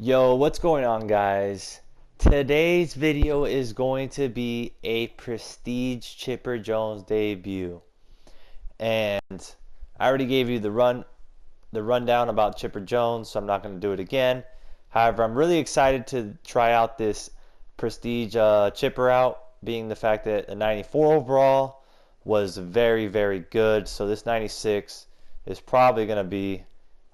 Yo, what's going on, guys? Today's video is going to be a Prestige Chipper Jones debut. And I already gave you the rundown about Chipper Jones, so I'm not going to do it again. However, I'm really excited to try out this Prestige Chipper out, being the fact that the 94 overall was very, very good. So this 96 is probably going to be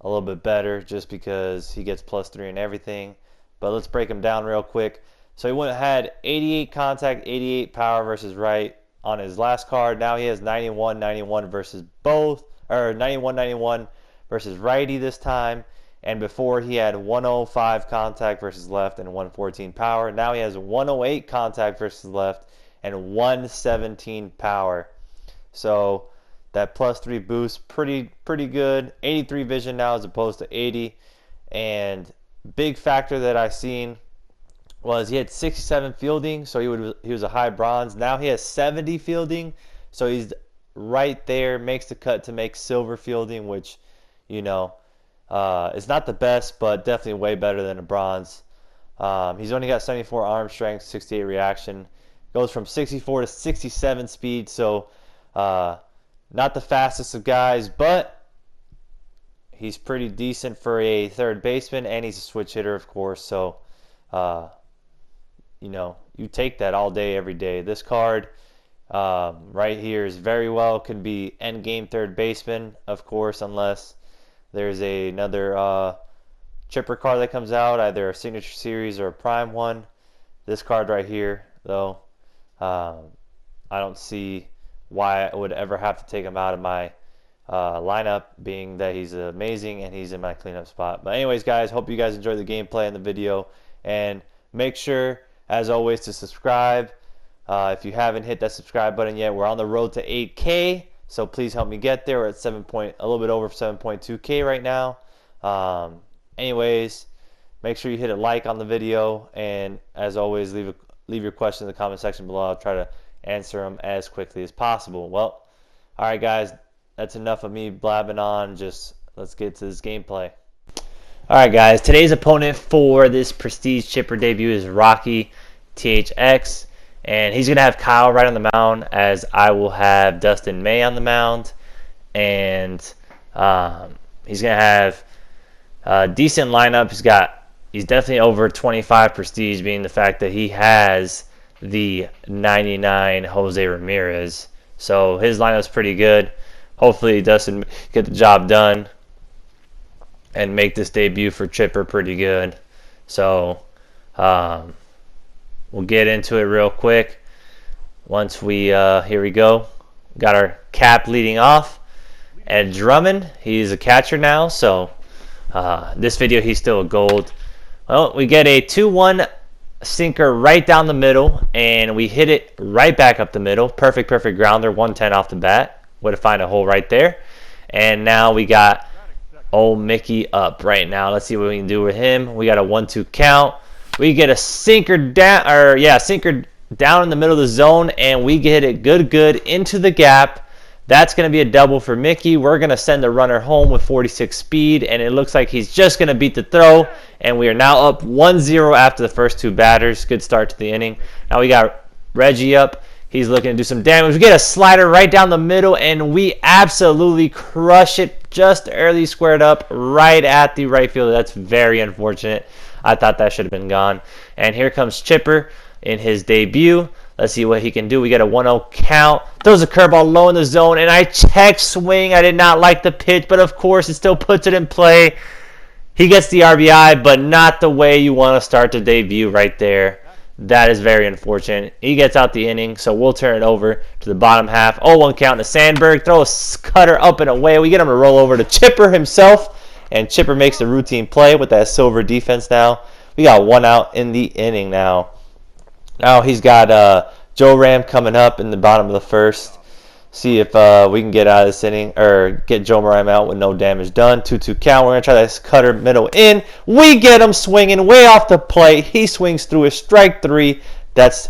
a little bit better just because he gets +3 and everything. But let's break him down real quick. So he had 88 contact, 88 power versus right on his last card. Now he has 91, 91 versus both, or 91, 91 versus righty this time. And before he had 105 contact versus left and 114 power. Now he has 108 contact versus left and 117 power. So that +3 boost, pretty good. 83 vision now as opposed to 80. And big factor that I seen was he had 67 fielding, so he was a high bronze. Now he has 70 fielding, so he's right there, makes the cut to make silver fielding, which, you know, is not the best, but definitely way better than a bronze. He's only got 74 arm strength, 68 reaction. Goes from 64 to 67 speed, so not the fastest of guys, but he's pretty decent for a third baseman, and he's a switch hitter, of course. So, you know, you take that all day, every day. This card right here is very well could be end game third baseman, of course, unless there's another chipper card that comes out, either a signature series or a prime one. This card right here, though, I don't see why I would ever have to take him out of my lineup, being that he's amazing and he's in my cleanup spot. But anyways, guys, hope you guys enjoyed the gameplay and the video, and make sure, as always, to subscribe if you haven't hit that subscribe button yet. We're on the road to 8K, so please help me get there. We're at a little bit over 7.2K right now. Anyways, make sure you hit a like on the video, and as always, leave your question in the comment section below. I'll try to answer them as quickly as possible. Well, all right, guys, that's enough of me blabbing on. Just let's get to this gameplay. All right, guys, today's opponent for this Prestige Chipper debut is Rocky THX, and he's gonna have Kyle right on the mound, as I will have Dustin May on the mound, and he's gonna have a decent lineup. He's definitely over 25 Prestige, being the fact that he has the 99 Jose Ramirez. So his lineup's pretty good. Hopefully he doesn't get the job done and make this debut for Chipper pretty good. So we'll get into it real quick. Once we, here we go. Got our cap leading off. Ed Drummond, he's a catcher now. So this video, he's still a gold. Well, we get a 2-1 sinker right down the middle, and we hit it right back up the middle. Perfect grounder, 110 off the bat. Way to find a hole right there. And now we got old Mickey up right now. Let's see what we can do with him. We got a 1-2 count. We get a sinker down, sinker down in the middle of the zone, and we get it good into the gap. That's going to be a double for Mickey. We're going to send the runner home with 46 speed, and it looks like he's just going to beat the throw, and we are now up 1-0 after the first two batters. Good start to the inning. Now we got Reggie up. He's looking to do some damage. We get a slider right down the middle, and we absolutely crush it. Just early squared up right at the right fielder. That's very unfortunate. I thought that should have been gone. And here comes Chipper in his debut. Let's see what he can do. We get a 1-0 count. Throws a curveball low in the zone, and I check swing. I did not like the pitch, but of course it still puts it in play. He gets the RBI, but not the way you want to start the debut right there. That is very unfortunate. He gets out the inning, so we'll turn it over to the bottom half. 0-1 count to Sandberg. Throw a cutter up and away. We get him to roll over to Chipper himself, and Chipper makes the routine play with that silver defense now. We got 1 out in the inning now. Now he's got Joe Ram coming up in the bottom of the first. See if we can get out of this inning, or get Joe Ram out with no damage done. 2-2 count. We're going to try this cutter middle in. We get him swinging way off the plate. He swings through a strike 3. That's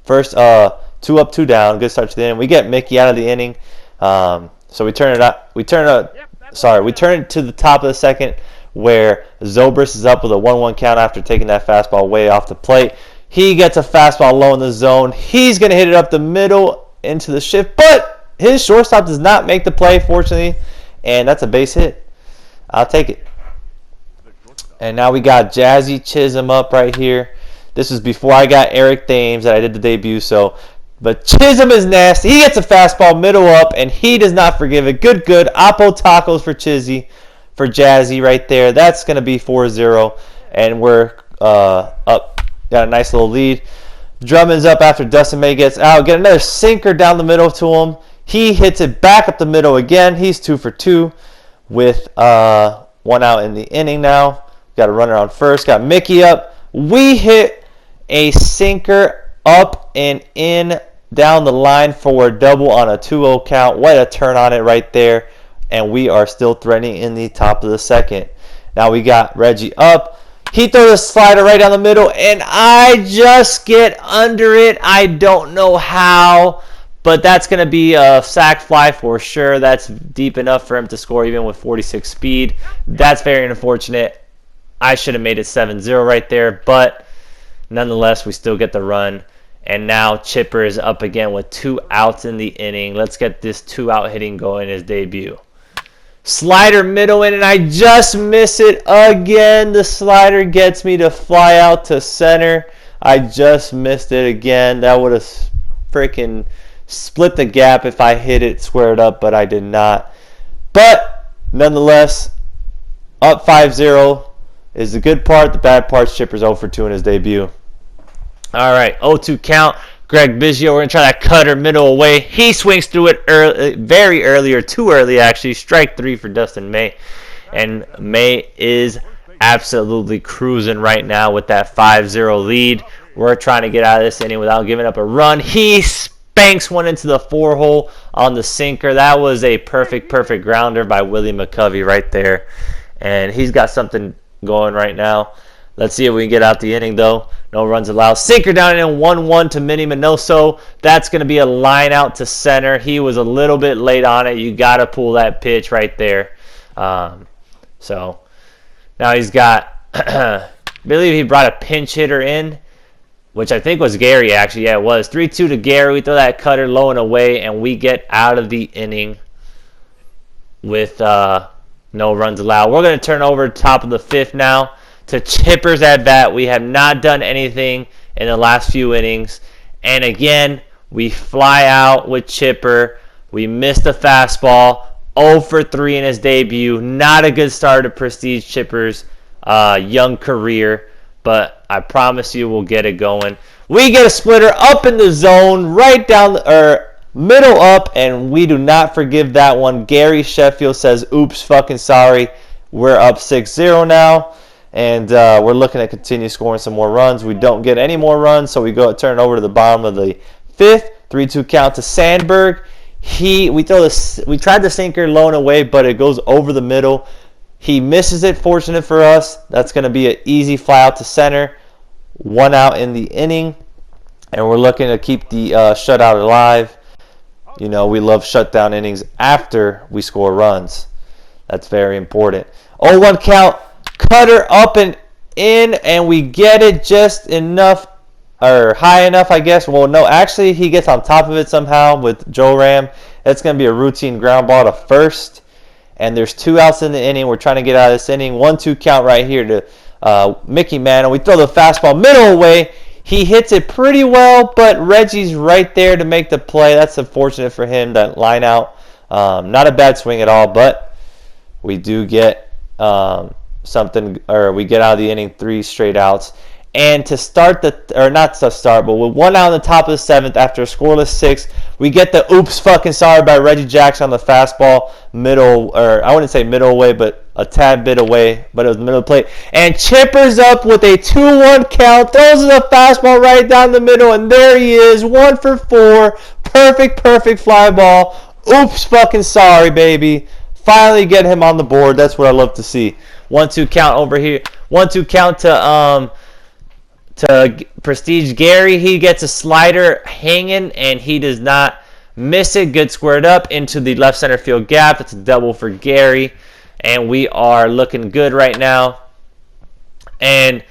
first 2 up, 2 down. Good start to the inning. We get Mickey out of the inning. So we turn it up. We turn it to the top of the second where Zobrist is up with a 1-1 count after taking that fastball way off the plate. He gets a fastball low in the zone. He's going to hit it up the middle into the shift, but his shortstop does not make the play, fortunately, and that's a base hit. I'll take it. And now we got Jazzy Chisholm up right here. This was before I got Eric Thames that I did the debut, but Chisholm is nasty. He gets a fastball middle up, and he does not forgive it. Good. Oppo tacos for Jazzy right there. That's going to be 4-0, and we're up. Got a nice little lead. Drummond's up after Dustin May gets out. Get another sinker down the middle to him. He hits it back up the middle again. He's 2 for 2 with 1 out in the inning now. Got a runner on first. Got Mickey up. We hit a sinker up and in down the line for a double on a 2-0 count. What a turn on it right there. And we are still threatening in the top of the second. Now we got Reggie up. He throws a slider right down the middle, and I just get under it. I don't know how, but that's going to be a sac fly for sure. That's deep enough for him to score even with 46 speed. That's very unfortunate. I should have made it 7-0 right there, but nonetheless, we still get the run. And now Chipper is up again with 2 outs in the inning. Let's get this 2-out hitting going in his debut. Slider middle in, and I just miss it again. The slider gets me to fly out to center. I just missed it again. That would have freaking split the gap if I hit it squared up, but I did not. But nonetheless, up 5-0 is the good part. The bad part's Chipper's 0 for 2 in his debut. All right, 0-2 count. Greg Biggio, we're going to try that cutter middle away. He swings through it early, very early, or too early actually. Strike 3 for Dustin May. And May is absolutely cruising right now with that 5-0 lead. We're trying to get out of this inning without giving up a run. He spanks one into the 4-hole on the sinker. That was a perfect grounder by Willie McCovey right there. And he's got something going right now. Let's see if we can get out the inning, though. No runs allowed. Sinker down in 1-1 to Minnie Minoso. That's going to be a line out to center. He was a little bit late on it. You got to pull that pitch right there. So now he's got, I believe he brought a pinch hitter in, which I think was Gary, actually. Yeah, it was. 3-2 to Gary. We throw that cutter low and away, and we get out of the inning with no runs allowed. We're going to turn over top of the 5th now to Chipper's at bat. We have not done anything in the last few innings. And again, we fly out with Chipper. We missed the fastball. 0 for 3 in his debut. Not a good start to Prestige Chipper's young career. But I promise you we'll get it going. We get a splitter up in the zone, right down middle up, and we do not forgive that one. Gary Sheffield says, oops, fucking sorry. We're up 6-0 now. And we're looking to continue scoring some more runs. We don't get any more runs, so we turn it over to the bottom of the 5th. 3-2 count to Sandberg. We tried the sinker low and away, but it goes over the middle. He misses it. Fortunate for us. That's going to be an easy fly out to center. 1 out in the inning, and we're looking to keep the shutout alive. You know, we love shutdown innings after we score runs. That's very important. 0-1 count. Cutter up and in, and we get it just enough, or high enough, I guess. Well, no, actually, he gets on top of it somehow with Joe Ram. It's going to be a routine ground ball to first, and there's 2 outs in the inning. We're trying to get out of this inning. 1-2 count right here to Mickey Mantle. We throw the fastball middle away. He hits it pretty well, but Reggie's right there to make the play. That's unfortunate for him, that line out. Not a bad swing at all, but we do get we get out of the inning 3 straight outs. And to start not to start, but with 1 out on the top of the 7th after a scoreless 6th, we get the oops fucking sorry by Reggie Jackson on the fastball middle, or I wouldn't say middle away, but a tad bit away, but it was middle of the plate. And Chipper's up with a 2-1 count, throws the fastball right down the middle, and there he is, 1 for 4, perfect fly ball. Oops fucking sorry, baby. Finally get him on the board. That's what I love to see. 1-2 count over here. 1-2 count to Prestige Gary. He gets a slider hanging, and he does not miss it. Good squared up into the left center field gap. That's a double for Gary. and we are looking good right now. And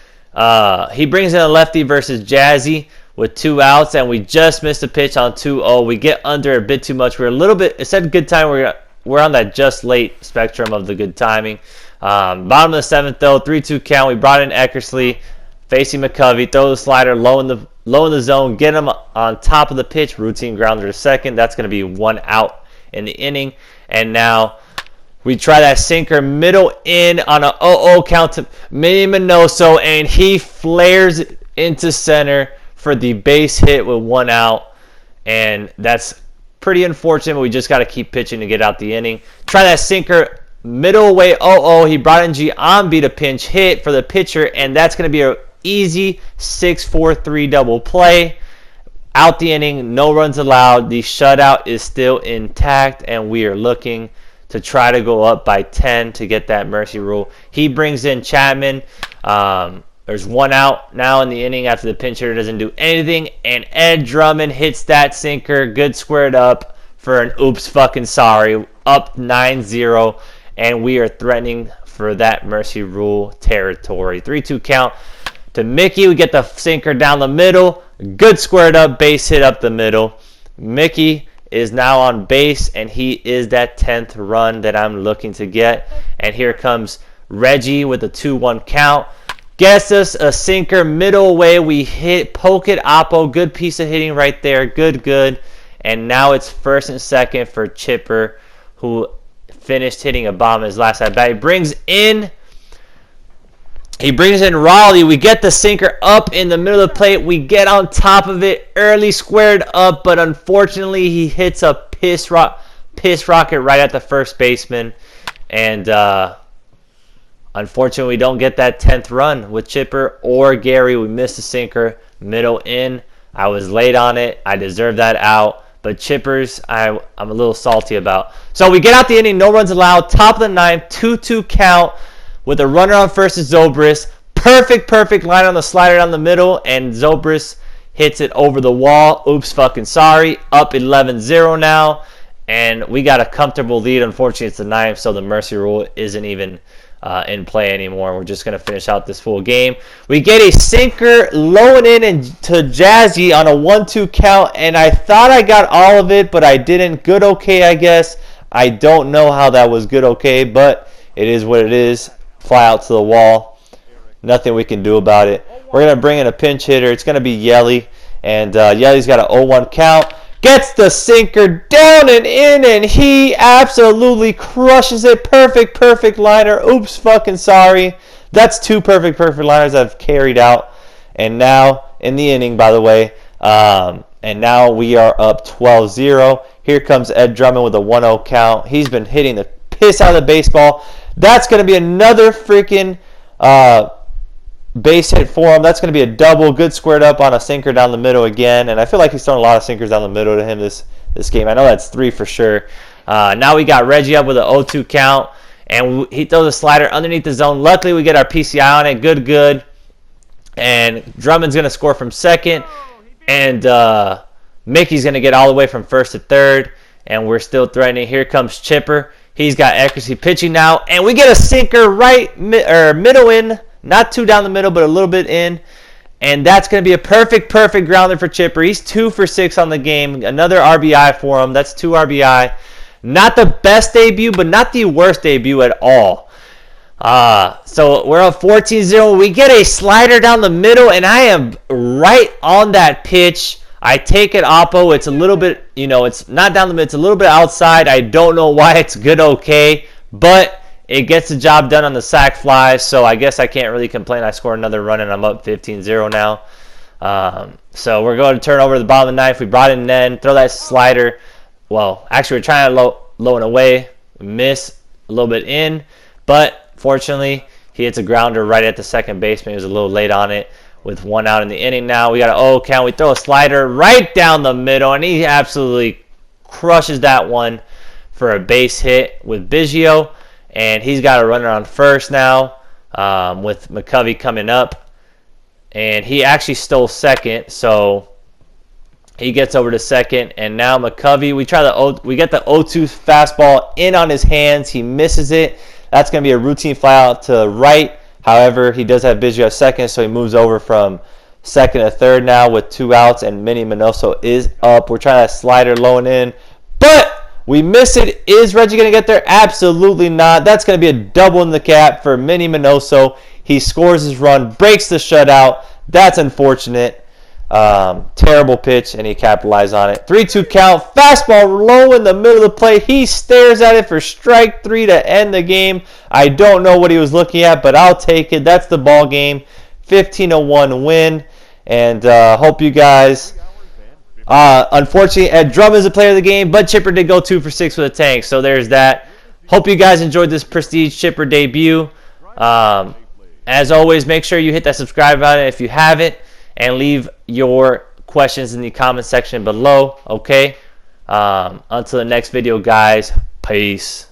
he brings in a lefty versus Jazzy with 2 outs, and we just missed a pitch on 2-0. We get under a bit too much. We're a little bit, it said good time. We're on that just late spectrum of the good timing. Bottom of the 7th, though, 3-2 count. We brought in Eckersley facing McCovey. Throw the slider low in the zone. Get him on top of the pitch. Routine grounder to second. That's going to be 1 out in the inning. And now we try that sinker middle in on a 0-0 count to Manny Minoso, and he flares into center for the base hit with 1 out. And that's pretty unfortunate, but we just got to keep pitching to get out the inning. Try that sinker middle away 0-0. He brought in Giambi to pinch hit for the pitcher, and that's going to be an easy 6-4-3 double play. Out the inning, no runs allowed. The shutout is still intact, and we are looking to try to go up by 10 to get that mercy rule. He brings in Chapman. There's 1 out now in the inning after the pinch hitter doesn't do anything, and Ed Drummond hits that sinker, good squared up for an oops fucking sorry, up 9-0, and we are threatening for that mercy rule territory. 3-2 count to Mickey. We get the sinker down the middle, good squared up base hit up the middle. Mickey is now on base, and he is that 10th run that I'm looking to get. And here comes Reggie with a 2-1 count. Gets us a sinker middle away. We poke it, Oppo. Good piece of hitting right there. Good. And now it's first and second for Chipper, who finished hitting a bomb his last at bat. He brings in Raleigh. We get the sinker up in the middle of the plate. We get on top of it, early squared up, but unfortunately he hits a piss rocket right at the first baseman. And unfortunately we don't get that 10th run with Chipper or Gary. We missed the sinker middle in. I was late on it. I deserve that out. But Chippers, I'm a little salty about. So we get out the inning, no runs allowed. Top of the 9th, 2-2 count. With a runner on first is Zobrist. Perfect line on the slider down the middle, and Zobrist hits it over the wall. Oops fucking sorry. Up 11-0 now, and we got a comfortable lead. Unfortunately, it's the 9th, so the mercy rule isn't even in play anymore. We're just going to finish out this full game. We get a sinker low and in to Jazzy on a 1-2 count, and I thought I got all of it, but I didn't. Good okay, I guess. I don't know how that was good okay, but it is what it is. Fly out to the wall. Nothing we can do about it. We're going to bring in a pinch hitter. It's going to be Yelly. And Yelly's got an 0-1 count. Gets the sinker down and in, and he absolutely crushes it. Perfect liner. Oops fucking sorry. That's 2 perfect liners I've carried out. And now, in the inning, by the way, and now we are up 12-0. Here comes Ed Drummond with a 1-0 count. He's been hitting the piss out of the baseball. That's going to be another freaking base hit for him. That's going to be a double. Good squared up on a sinker down the middle again. And I feel like he's throwing a lot of sinkers down the middle to him this game. I know that's 3 for sure. Now we got Reggie up with an 0-2 count. And he throws a slider underneath the zone. Luckily, we get our PCI on it. Good. And Drummond's going to score from second. And Mickey's going to get all the way from first to third. And we're still threatening. Here comes Chipper. He's got accuracy pitching now, and we get a sinker middle in, not too down the middle, but a little bit in, and that's going to be a perfect grounder for Chipper. He's 2 for 6 on the game, another RBI for him. That's 2 RBI. Not the best debut, but not the worst debut at all. So we're up 14-0. We get a slider down the middle, and I am right on that pitch. I take it Oppo. It's a little bit, it's not down the middle. It's a little bit outside. I don't know why it's good okay, but it gets the job done on the sac fly, so I guess I can't really complain. I scored another run, and I'm up 15-0 now. So we're going to turn over the bottom of the 9th. We brought in Nen. Throw that slider. Well, actually, we're trying to low and away. Miss a little bit in, but fortunately, he hits a grounder right at the second baseman. He was a little late on it. With 1 out in the inning now. We got an 0 count. We throw a slider right down the middle, and he absolutely crushes that one for a base hit with Biggio. And he's got a runner on first now with McCovey coming up. And he actually stole second, so he gets over to second. And now McCovey, we get the 0-2 fastball in on his hands. He misses it. That's going to be a routine fly out to right. However, he does have Biggio second, so he moves over from second to third now with 2 outs, and Minnie Minoso is up. We're trying to slider low and in, but we miss it. Is Reggie going to get there? Absolutely not. That's going to be a double in the cap for Minnie Minoso. He scores his run, breaks the shutout. That's unfortunate. Terrible pitch, and he capitalized on it. 3-2 count. Fastball low in the middle of the plate. He stares at it for strike 3 to end the game. I don't know what he was looking at, but I'll take it. That's the ball game. 15-1 win, and hope you guys. Unfortunately, Ed Drummond is the player of the game, but Chipper did go 2 for 6 with a tank, so there's that. Hope you guys enjoyed this Prestige Chipper debut. As always, make sure you hit that subscribe button if you haven't, and leave your questions in the comment section below. Okay. Until the next video, guys. Peace.